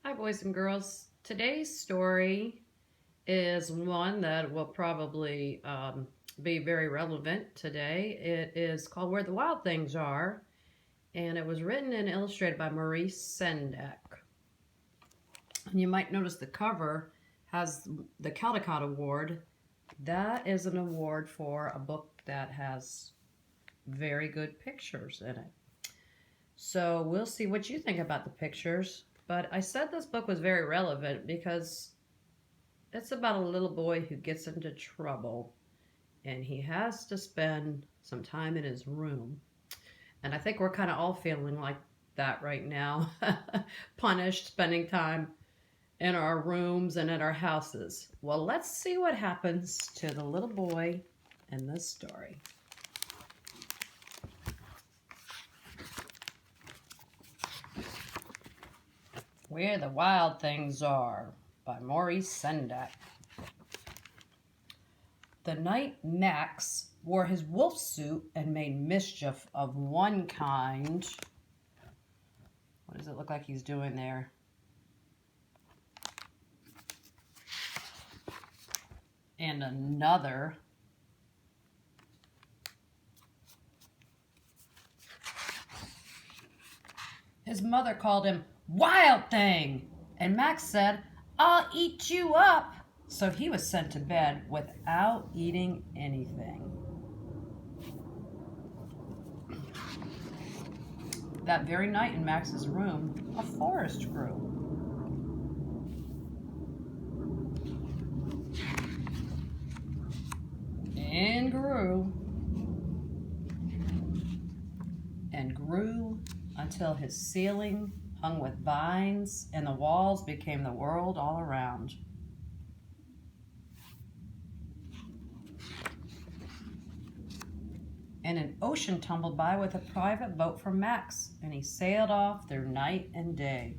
Hi, boys and girls. Today's story is one that will probably be very relevant today. It is called Where the Wild Things Are, and it was written and illustrated by Maurice Sendak. And you might notice the cover has the Caldecott Award. That is an award for a book that has very good pictures in it. So we'll see what you think about the pictures. But I said this book was very relevant because it's about a little boy who gets into trouble and he has to spend some time in his room. And I think we're kind of all feeling like that right now. Punished, spending time in our rooms and in our houses. Well, let's see what happens to the little boy in this story. Where the Wild Things Are by Maurice Sendak. The night Max wore his wolf suit and made mischief of one kind. What does it look like he's doing there? And another. His mother called him Wild Thing, and Max said, "I'll eat you up." So he was sent to bed without eating anything. That very night in Max's room, a forest grew. And grew. And grew until his ceiling hung with vines and the walls became the world all around. And an ocean tumbled by with a private boat for Max, and he sailed off through night and day.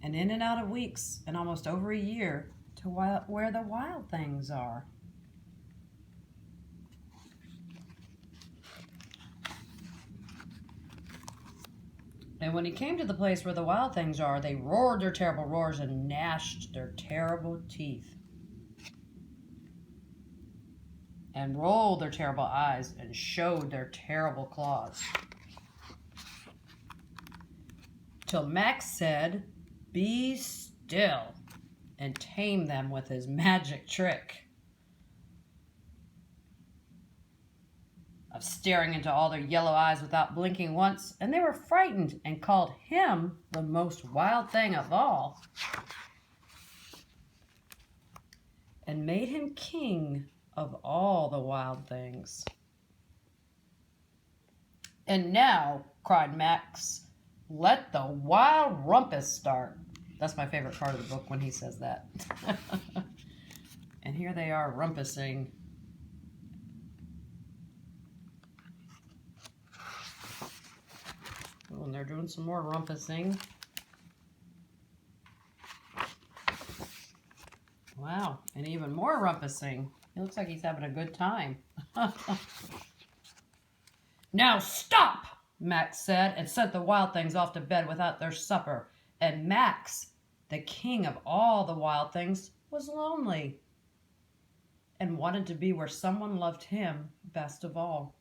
And in and out of weeks, and almost over a year, to where the wild things are. And when he came to the place where the wild things are, they roared their terrible roars and gnashed their terrible teeth. And rolled their terrible eyes and showed their terrible claws. Till Max said, "Be still," and tamed them with his magic trick of staring into all their yellow eyes without blinking once, and they were frightened and called him the most wild thing of all, and made him king of all the wild things. "And now," cried Max, "let the wild rumpus start." That's my favorite part of the book when he says that. And here they are rumpusing. Oh, and they're doing some more rumpusing. Wow, and even more rumpusing. He looks like he's having a good time. "Now stop," Max said, and sent the wild things off to bed without their supper. And Max, the king of all the wild things, was lonely and wanted to be where someone loved him best of all.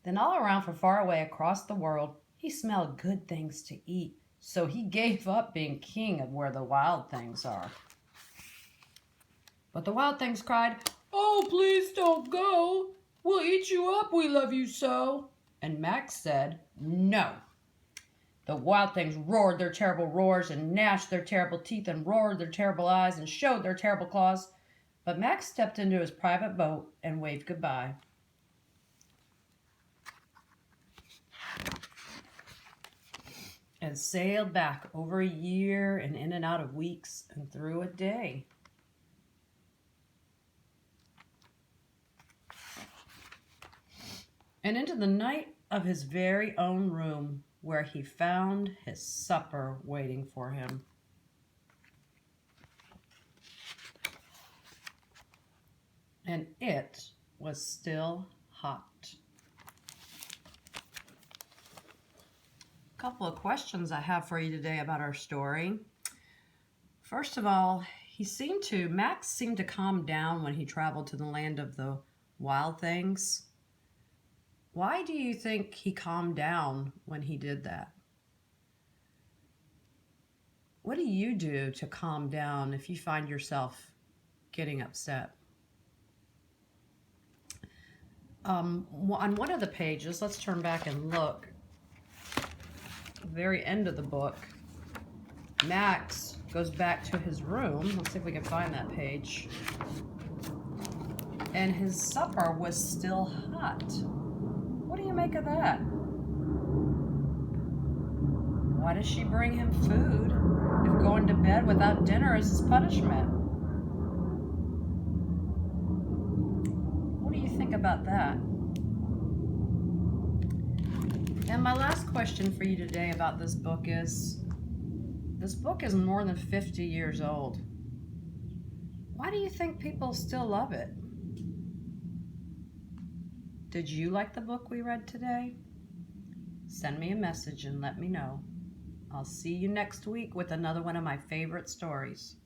Then all around from far away across the world, he smelled good things to eat, so he gave up being king of where the wild things are. But the wild things cried, "Oh, please don't go. We'll eat you up, we love you so." And Max said, "No." The wild things roared their terrible roars and gnashed their terrible teeth and roared their terrible eyes and showed their terrible claws. But Max stepped into his private boat and waved goodbye. And sailed back over a year and in and out of weeks and through a day. And into the night of his very own room, where he found his supper waiting for him. And it was still hot. Couple of questions I have for you today about our story. First of all, Max seemed to calm down when he traveled to the land of the wild things. Why do you think he calmed down when he did that? What do you do to calm down if you find yourself getting upset? On one of the pages, let's turn back and look. The very end of the book, Max goes back to his room. Let's see if we can find that page. And his supper was still hot. What do you make of that? Why does she bring him food if going to bed without dinner is his punishment? What do you think about that? And my last question for you today about this book is more than 50 years old. Why do you think people still love it? Did you like the book we read today? Send me a message and let me know. I'll see you next week with another one of my favorite stories.